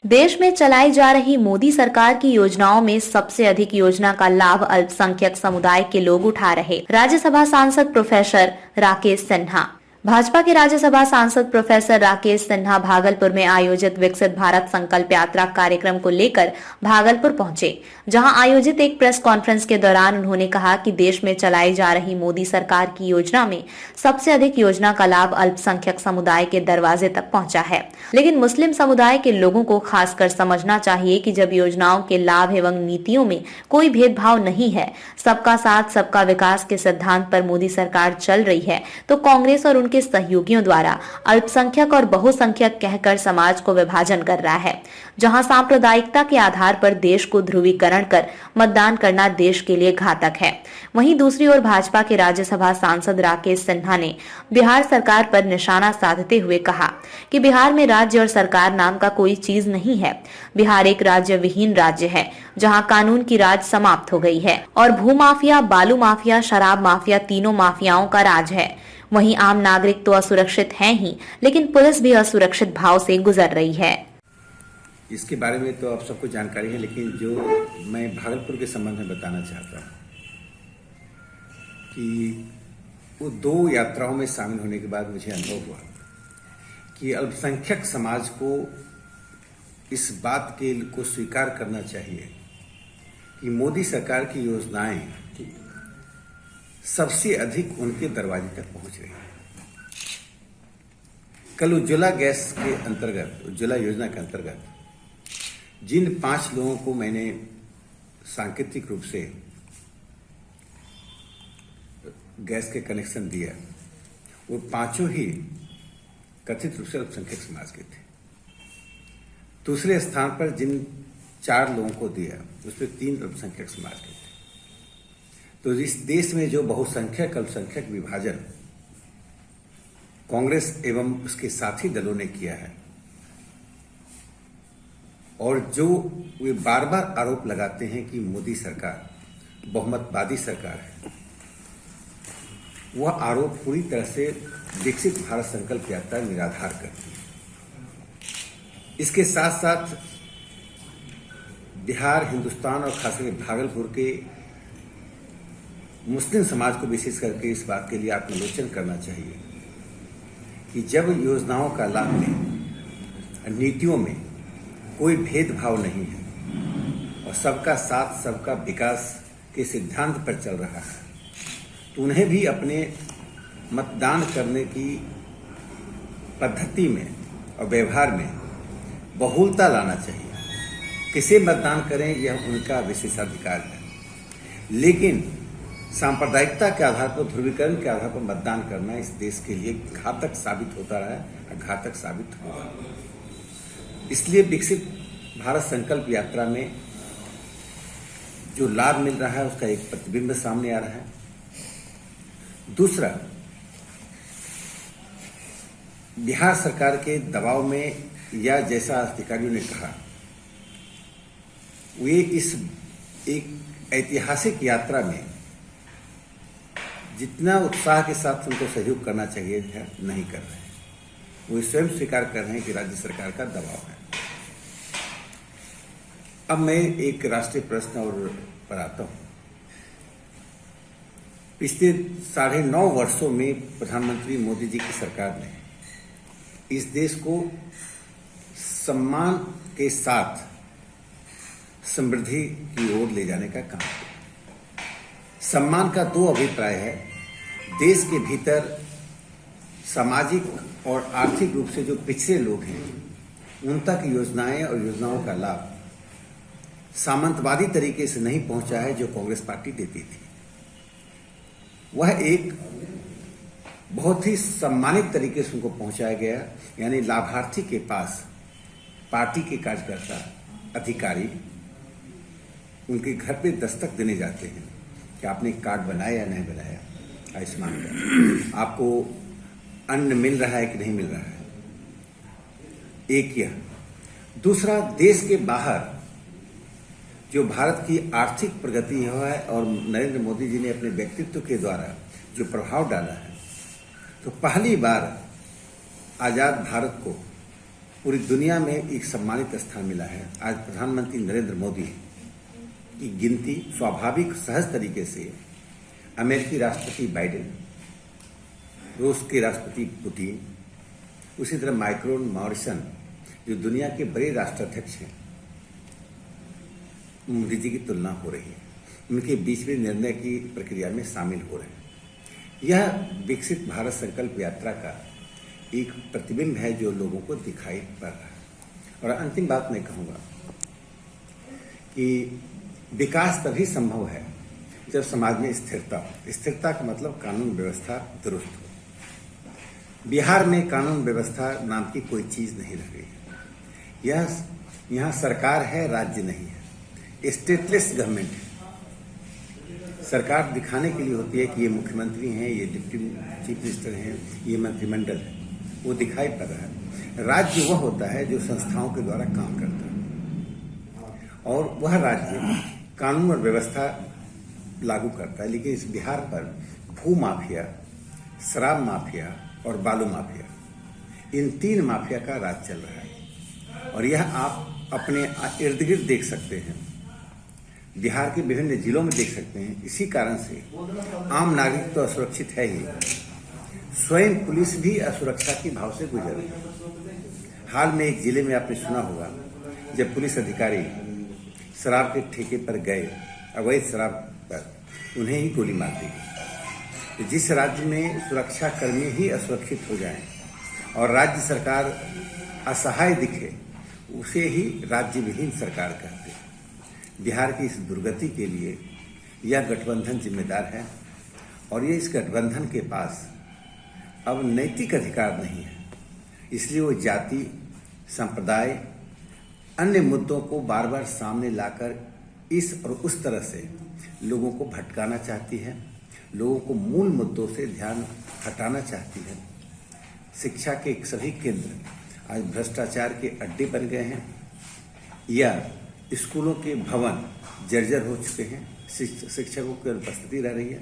देश में चलाई जा रही मोदी सरकार की योजनाओं में सबसे अधिक योजना का लाभ अल्पसंख्यक समुदाय के लोग उठा रहे। राज्यसभा सांसद प्रोफेसर राकेश सिन्हा। भाजपा के राज्यसभा सांसद प्रोफेसर राकेश सिन्हा भागलपुर में आयोजित विकसित भारत संकल्प यात्रा कार्यक्रम को लेकर भागलपुर पहुंचे, जहां आयोजित एक प्रेस कॉन्फ्रेंस के दौरान उन्होंने कहा कि देश में चलाई जा रही मोदी सरकार की योजना में सबसे अधिक योजना का लाभ अल्पसंख्यक समुदाय के दरवाजे तक पहुंचा है। लेकिन मुस्लिम समुदाय के लोगों को खासकर समझना चाहिए कि जब योजनाओं के लाभ एवं नीतियों में कोई भेदभाव नहीं है, सबका साथ सबका विकास के सिद्धांत पर मोदी सरकार चल रही है, तो कांग्रेस और उनके सहयोगियों द्वारा अल्पसंख्यक और बहुसंख्यक कहकर समाज को विभाजन कर रहा है, जहां सांप्रदायिकता के आधार पर देश को ध्रुवीकरण कर मतदान करना देश के लिए घातक है। वहीं दूसरी ओर भाजपा के राज्यसभा सांसद राकेश सिन्हा ने बिहार सरकार पर निशाना साधते हुए कहा कि बिहार में राज्य और सरकार नाम का कोई चीज नहीं है। बिहार एक राज्य विहीन राज्य है, जहां कानून की राज समाप्त हो गई है और भूमाफिया, बालू माफिया, शराब माफिया, तीनों माफियाओं का राज है। वहीं आम नागरिक तो असुरक्षित हैं ही, लेकिन पुलिस भी असुरक्षित भाव से गुजर रही है। इसके बारे में तो आप सबको जानकारी है, लेकिन जो मैं भागलपुर के संबंध में बताना चाहता हूँ कि वो 2 यात्राओं में शामिल होने के बाद मुझे अनुभव हुआ कि अल्पसंख्यक समाज को इस बात को स्वीकार करना चाहिए कि मोदी सरकार की योजनाएं सबसे अधिक उनके दरवाजे तक पहुंच रही है। कल उज्ज्वला गैस के अंतर्गत, उज्ज्वला योजना के अंतर्गत जिन 5 लोगों को मैंने सांकेतिक रूप से गैस के कनेक्शन दिया, वो 5 ही कथित रूप से अल्पसंख्यक समाज के थे। दूसरे स्थान पर जिन 4 लोगों को दिया, उसमें 3 अल्पसंख्यक समाज के थे। तो इस देश में जो बहुसंख्यक अल्पसंख्यक विभाजन कांग्रेस एवं उसके साथी दलों ने किया है, और जो वे बार बार आरोप लगाते हैं कि मोदी सरकार बहुमतवादी सरकार है, वह आरोप पूरी तरह से विकसित भारत संकल्प यात्रा निराधार करती है। इसके साथ साथ बिहार, हिंदुस्तान और खासकर भागलपुर के मुस्लिम समाज को विशेष करके इस बात के लिए आत्मलोचन करना चाहिए कि जब योजनाओं का लाभ लें, नीतियों में कोई भेदभाव नहीं है और सबका साथ सबका विकास के सिद्धांत पर चल रहा है, तो उन्हें भी अपने मतदान करने की पद्धति में और व्यवहार में बहुलता लाना चाहिए। किसे मतदान करें यह उनका विशेषाधिकार है, लेकिन सांप्रदायिकता के आधार पर, ध्रुवीकरण के आधार पर मतदान करना इस देश के लिए घातक साबित होता रहा है और घातक साबित होगा। इसलिए विकसित भारत संकल्प यात्रा में जो लाभ मिल रहा है उसका एक प्रतिबिंब सामने आ रहा है। दूसरा, बिहार सरकार के दबाव में, या जैसा अधिकारियों ने कहा, वे इस एक ऐतिहासिक यात्रा में जितना उत्साह के साथ उनको सहयोग करना चाहिए है, नहीं कर रहे हैं। वो स्वयं स्वीकार कर रहे हैं कि राज्य सरकार का दबाव है। अब मैं एक राष्ट्रीय प्रश्न और पर आता हूं। पिछले 9.5 वर्षों में प्रधानमंत्री मोदी जी की सरकार ने इस देश को सम्मान के साथ समृद्धि की ओर ले जाने का काम किया। सम्मान का 2 अभिप्राय है। देश के भीतर सामाजिक और आर्थिक रूप से जो पिछड़े लोग हैं, उन तक योजनाएं और योजनाओं का लाभ सामंतवादी तरीके से नहीं पहुंचा है जो कांग्रेस पार्टी देती थी। वह एक बहुत ही सम्मानित तरीके से उनको पहुंचाया गया, यानी लाभार्थी के पास पार्टी के कार्यकर्ता, अधिकारी उनके घर पे दस्तक देने जाते हैं कि आपने कार्ड बनाया या नहीं बनाया, आयुष्मान कार्ड, आपको अन्न मिल रहा है कि नहीं मिल रहा है। एक यह। दूसरा, देश के बाहर जो भारत की आर्थिक प्रगति है और नरेंद्र मोदी जी ने अपने व्यक्तित्व के द्वारा जो प्रभाव डाला है, तो पहली बार आजाद भारत को पूरी दुनिया में एक सम्मानित स्थान मिला है। आज प्रधानमंत्री नरेंद्र मोदी की गिनती स्वाभाविक सहज तरीके से अमेरिकी राष्ट्रपति बाइडेन, रूस के राष्ट्रपति पुतिन, उसी तरह माइक्रोन, मॉरिसन, जो दुनिया के बड़े राष्ट्राध्यक्ष हैं, मोदी जी की तुलना हो रही है। उनके बीच में निर्णय की प्रक्रिया में शामिल हो रहे हैं। यह विकसित भारत संकल्प यात्रा का एक प्रतिबिंब है जो लोगों को दिखाई पड़ रहा है। और अंतिम बात मैं कहूँगा कि विकास तभी संभव है जब समाज में स्थिरता हो। स्थिरता का मतलब कानून व्यवस्था दुरुस्त हो। बिहार में कानून व्यवस्था नाम की कोई चीज़ नहीं रह गई है। यहाँ सरकार है, राज्य नहीं है। स्टेटलेस गवर्नमेंट है। सरकार दिखाने के लिए होती है कि ये मुख्यमंत्री हैं, ये डिप्टी चीफ मिनिस्टर हैं, ये मंत्रिमंडल है, वो दिखाई पड़ रहा है। राज्य वह होता है जो संस्थाओं के द्वारा काम करता है और वह राज्य कानून और व्यवस्था लागू करता है। लेकिन इस बिहार पर भू माफिया, शराब माफिया और बालू माफिया, इन 3 माफिया का राज चल रहा है। और यह आप अपने इर्द गिर्द देख सकते हैं, बिहार के विभिन्न जिलों में देख सकते हैं। इसी कारण से आम नागरिक तो असुरक्षित है ही, स्वयं पुलिस भी असुरक्षा की भाव से गुजर रही है। हाल में एक जिले में आपने सुना होगा, जब पुलिस अधिकारी शराब के ठेके पर गए, अवैध शराब पर, उन्हें ही गोली मार दी गई। तो जिस राज्य में सुरक्षा कर्मी ही असुरक्षित हो जाएं और राज्य सरकार असहाय दिखे, उसे ही राज्य विहीन सरकार कहते हैं। बिहार की इस दुर्गति के लिए यह गठबंधन जिम्मेदार है और ये इस गठबंधन के पास अब नैतिक अधिकार नहीं है। इसलिए वो जाति, संप्रदाय, अन्य मुद्दों को बार बार सामने लाकर इस और उस तरह से लोगों को भटकाना चाहती है, लोगों को मूल मुद्दों से ध्यान हटाना चाहती है। शिक्षा के सभी केंद्र आज भ्रष्टाचार के अड्डे बन गए हैं या स्कूलों के भवन जर्जर हो चुके हैं, शिक्षकों की अनुपस्थिति रह रही है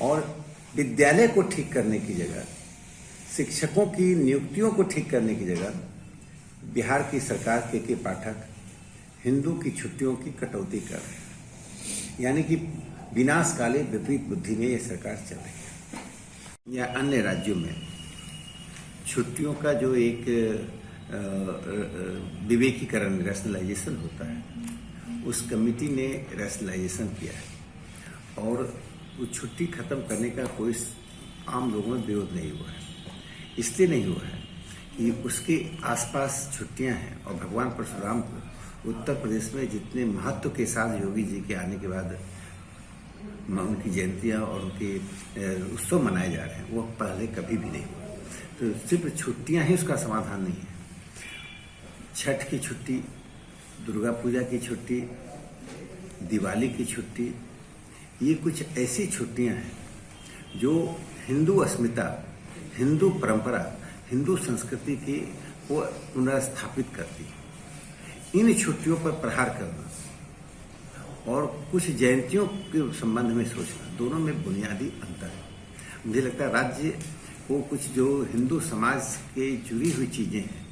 और विद्यालय को ठीक करने की जगह, शिक्षकों की नियुक्तियों को ठीक करने की जगह बिहार की सरकार के पाठक हिंदू की छुट्टियों की कटौती कर रहे हैं। यानी कि विनाश काले विपरीत बुद्धि में यह सरकार चल रही है। या अन्य राज्यों में छुट्टियों का जो एक विवेकीकरण, रैशनलाइजेशन होता है, उस कमिटी ने रैशनलाइजेशन किया है और वो छुट्टी खत्म करने का कोई आम लोगों में विरोध नहीं हुआ है। इसलिए नहीं हुआ है कि उसके आसपास छुट्टियां हैं और भगवान परशुराम को उत्तर प्रदेश में जितने महत्व के साथ योगी जी के आने के बाद उनकी जयंतियां और उनके उत्सव मनाए जा रहे हैं, वो पहले कभी भी नहीं हुआ। तो सिर्फ छुट्टियां ही उसका समाधान नहीं है। छठ की छुट्टी, दुर्गा पूजा की छुट्टी, दिवाली की छुट्टी, ये कुछ ऐसी छुट्टियां हैं जो हिंदू अस्मिता, हिंदू परंपरा, हिंदू संस्कृति की को पुनर्स्थापित करती है। इन छुट्टियों पर प्रहार करना और कुछ जयंतियों के संबंध में सोचना, दोनों में बुनियादी अंतर है। मुझे लगता है राज्य को कुछ जो हिंदू समाज के जुड़ी हुई चीजें हैं,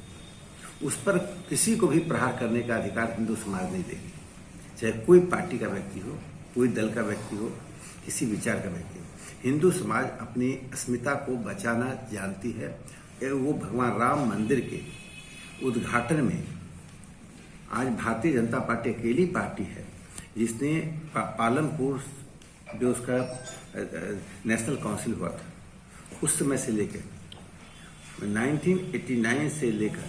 उस पर किसी को भी प्रहार करने का अधिकार हिंदू समाज नहीं देगी। चाहे कोई पार्टी का व्यक्ति हो, कोई दल का व्यक्ति हो, किसी विचार का व्यक्ति हो, हिंदू समाज अपनी अस्मिता को बचाना जानती है। वो भगवान राम मंदिर के उद्घाटन में आज भारतीय जनता पार्टी अकेली पार्टी है जिसने पालमपुर, जो उसका नेशनल काउंसिल हुआ था, उस समय से लेकर 1989 से लेकर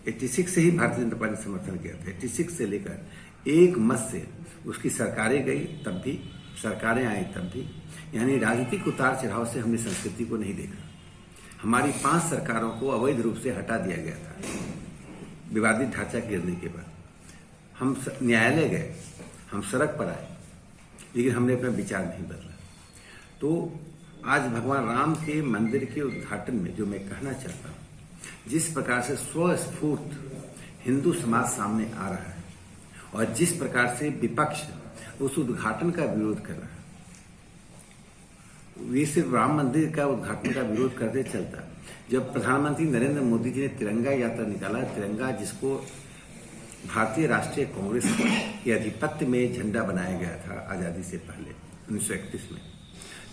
86 से ही भारतीय जनता पार्टी ने समर्थन किया था। 86 से लेकर एक मत से उसकी सरकारें गई, तब भी सरकारें आई, तब भी। यानी राजनीतिक उतार चढ़ाव से हमने संस्कृति को नहीं देखा। हमारी 5 सरकारों को अवैध रूप से हटा दिया गया था विवादित ढांचा गिरने के बाद। हम न्यायालय गए, हम सड़क पर आए, लेकिन हमने अपना विचार नहीं बदला। तो आज भगवान राम के मंदिर के उद्घाटन में जो मैं कहना चाहता हूँ, जिस प्रकार से स्वस्फूर्त हिंदू समाज सामने आ रहा है और जिस प्रकार से विपक्ष उस उद्घाटन का विरोध कर रहा है, वे सिर्फ राम मंदिर का उद्घाटन का विरोध करते चलता जब प्रधानमंत्री नरेंद्र मोदी जी ने तिरंगा यात्रा निकाला, तिरंगा जिसको भारतीय राष्ट्रीय कांग्रेस के आधिपत्य में झंडा बनाया गया था आजादी से पहले 1931 में,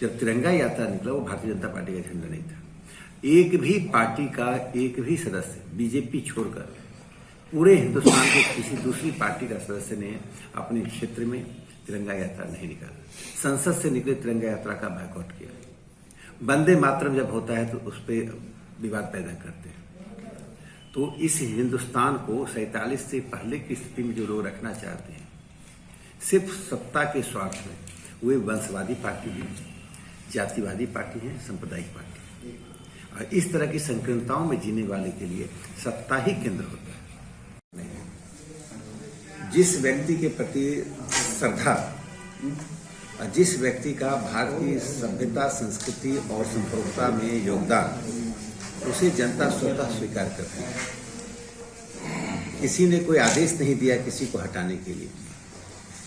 जब तिरंगा यात्रा निकला वो भारतीय जनता पार्टी का झंडा नहीं था। एक भी पार्टी का एक भी सदस्य बीजेपी छोड़कर पूरे हिंदुस्तान के किसी दूसरी पार्टी का सदस्य ने अपने क्षेत्र में तिरंगा यात्रा नहीं निकाला। संसद से निकले तिरंगा यात्रा का बायकॉट किया। वंदे मातरम जब होता है तो उस पर विवाद पैदा करते हैं। तो इस हिंदुस्तान को 47 से पहले की स्थिति में जो लोग रखना चाहते हैं, सिर्फ सत्ता के स्वार्थ में, वे वंशवादी पार्टी हैं, जातिवादी पार्टी हैं, सांप्रदायिक पार्टी हैं। और इस तरह की संकीर्णताओं में जीने वाले के लिए सत्ता ही केंद्र होता है। जिस व्यक्ति के प्रति श्रद्धा और जिस व्यक्ति का भारतीय सभ्यता, संस्कृति और संप्रभुता में योगदान, उसे जनता स्वतः स्वीकार करती है। किसी ने कोई आदेश नहीं दिया किसी को हटाने के लिए।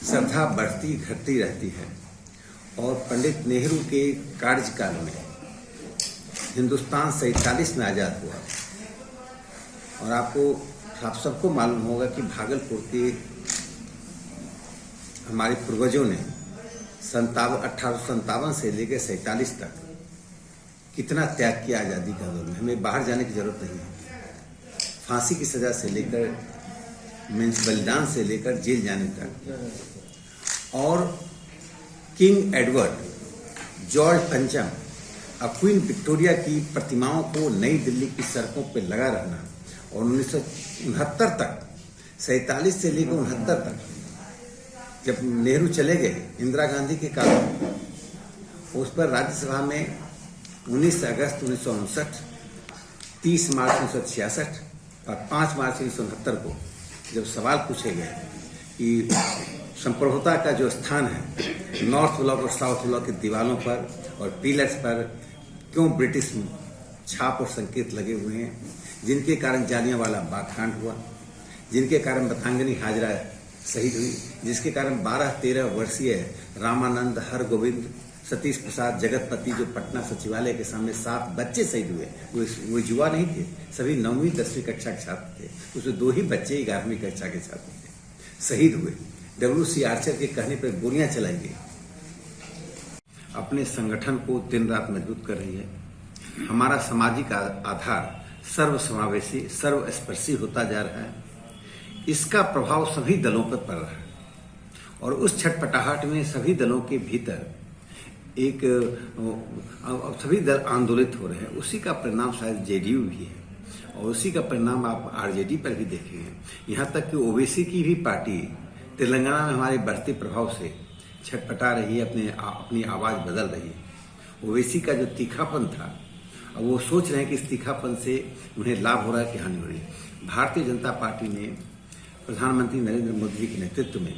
श्रद्धा बढ़ती घटती रहती है। और पंडित नेहरू के कार्यकाल में हिंदुस्तान 47 में आजाद हुआ। और आप सबको मालूम होगा कि भागलपुर के हमारे पूर्वजों ने 1857 से लेकर 47 तक कितना त्याग किया आज़ादी का दौर में। हमें बाहर जाने की जरूरत नहीं है। फांसी की सजा से लेकर बलिदान से लेकर जेल जाने तक। और किंग एडवर्ड, जॉर्ज पंचम और क्वीन विक्टोरिया की प्रतिमाओं को नई दिल्ली की सड़कों पर लगा रहना। और 1969 तक, 47 से लेकर 69 तक, जब नेहरू चले गए इंदिरा गांधी के काल में, उस पर राज्यसभा में 19 अगस्त 1959, 30 मार्च 1966 और 5 मार्च 1969 को जब सवाल पूछे गए कि संप्रभुता का जो स्थान है नॉर्थ ब्लॉक और साउथ ब्लॉक की दीवारों पर और पिलर्स पर क्यों ब्रिटिश छाप और संकेत लगे हुए हैं, जिनके कारण जालियांवाला बाग कांड हुआ, जिनके कारण बथांगनी हाजरा शहीद हुई, जिसके कारण 12-13 वर्षीय रामानंद, हरगोविंद, सतीश प्रसाद, जगतपति जो पटना सचिवालय के सामने 7 बच्चे शहीद हुए, वो युवा नहीं थे, सभी 9वीं 10वीं कक्षा के छात्र थे। उसमें 2 ही बच्चे 11वीं कक्षा के छात्र थे, शहीद हुए। WC आर्चर के कहने पर गोलियां चलाई गई। अपने संगठन को दिन रात मजबूत कर रही है। हमारा सामाजिक आधार सर्वसमावेशी, सर्वस्पर्शी होता जा रहा है। इसका प्रभाव सभी दलों पर पड़ रहा है। और उस छटपटाहट में सभी दलों के भीतर सभी दल आंदोलित हो रहे हैं। उसी का परिणाम शायद JDU भी है और उसी का परिणाम आप RJD पर भी देखेंगे। यहाँ तक कि OBC की भी पार्टी तेलंगाना में हमारे बढ़ते प्रभाव से छटपटा रही है, अपनी आवाज बदल रही है। OBC का जो तीखापन था, अब वो सोच रहे हैं कि इस तीखापन से उन्हें लाभ हो रहा है कि हानि हो रही है। भारतीय जनता पार्टी ने प्रधानमंत्री नरेंद्र मोदी जी के नेतृत्व में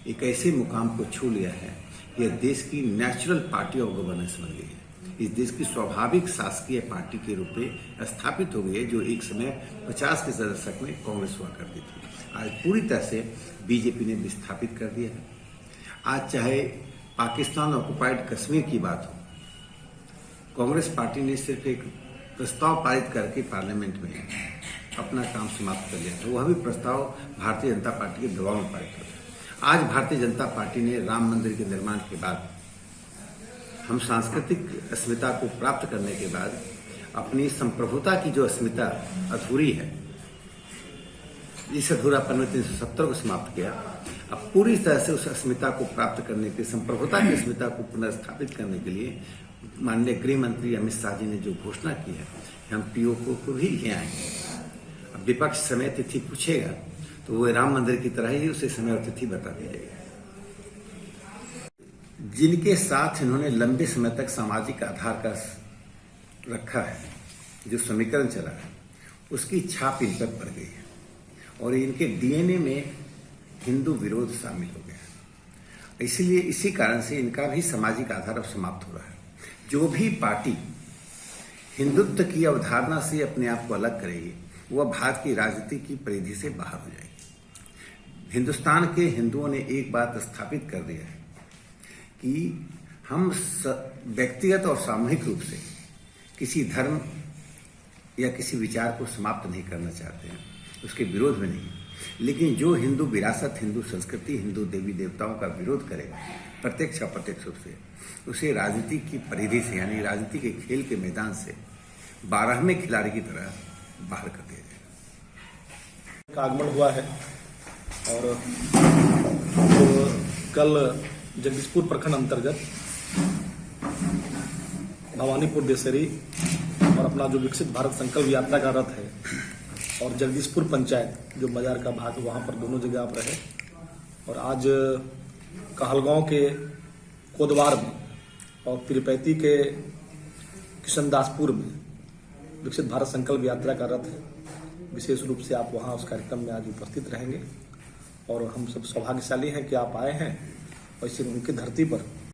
एक ऐसे मुकाम को छू लिया है कि यह देश की नेचुरल पार्टी ऑफ गवर्नेंस बन गई है। इस देश की स्वाभाविक शासकीय पार्टी के रूप में स्थापित हो गई है, जो एक समय 50 के दशक में कांग्रेस हुआ करती थी। आज पूरी तरह से बीजेपी ने विस्थापित कर दिया है। आज चाहे पाकिस्तान ऑक्युपाइड कश्मीर की बात हो, कांग्रेस पार्टी ने सिर्फ एक प्रस्ताव पारित करके पार्लियामेंट में अपना काम समाप्त कर लिया था। वह भी प्रस्ताव भारतीय जनता पार्टी के दबाव में पारित हुआ। आज भारतीय जनता पार्टी ने राम मंदिर के निर्माण के बाद, हम सांस्कृतिक अस्मिता को प्राप्त करने के बाद, अपनी संप्रभुता की जो अस्मिता अधूरी है, इस अधूरापन में 370 को समाप्त किया। अब पूरी तरह से उस अस्मिता को प्राप्त करने के, संप्रभुता की अस्मिता को पुनर्स्थापित करने के लिए माननीय गृह मंत्री अमित शाह जी ने जो घोषणा की है, हम POK को भी ले आएंगे। अब विपक्ष समय तिथि पूछेगा तो वो राम मंदिर की तरह ही उसे समय और तिथि बता दी जाएगी। जिनके साथ इन्होंने लंबे समय तक सामाजिक आधार का रखा है, जो समीकरण चला है, उसकी छाप इन पर पड़ गई है और इनके DNA में हिंदू विरोध शामिल हो गया। इसीलिए इसी कारण से इनका भी सामाजिक आधार अब समाप्त हो रहा है। जो भी पार्टी हिंदुत्व की अवधारणा से अपने आप को अलग करेगी, वह भारत की राजनीति की परिधि से बाहर हो जाएगी। हिंदुस्तान के हिंदुओं ने एक बात स्थापित कर दिया है कि हम व्यक्तिगत और सामूहिक रूप से किसी धर्म, या किसी विचार को समाप्त नहीं करना चाहते हैं, उसके विरोध में नहीं। लेकिन जो हिंदू विरासत, हिंदू संस्कृति, हिंदू देवी देवताओं का विरोध करे प्रत्यक्ष अप्रत्यक्ष रूप से, उसे राजनीति की परिधि से यानी राजनीति के खेल के मैदान से 12वें खिलाड़ी की तरह बाहर कर दिया जाए। का आगमन हुआ है और तो कल जगदीशपुर प्रखंड अंतर्गत भवानीपुर देसरी और अपना जो विकसित भारत संकल्प यात्रा का रथ है और जगदीशपुर पंचायत जो मजार का भाग, वहाँ पर दोनों जगह आप रहे। और आज कहलगांव के कोदवार में और तिरुपति के किशनदासपुर में विकसित भारत संकल्प यात्रा का रथ है। विशेष रूप से आप वहाँ उस कार्यक्रम में आज उपस्थित रहेंगे और हम सब सौभाग्यशाली हैं कि आप आए हैं और इसी उनकी धरती पर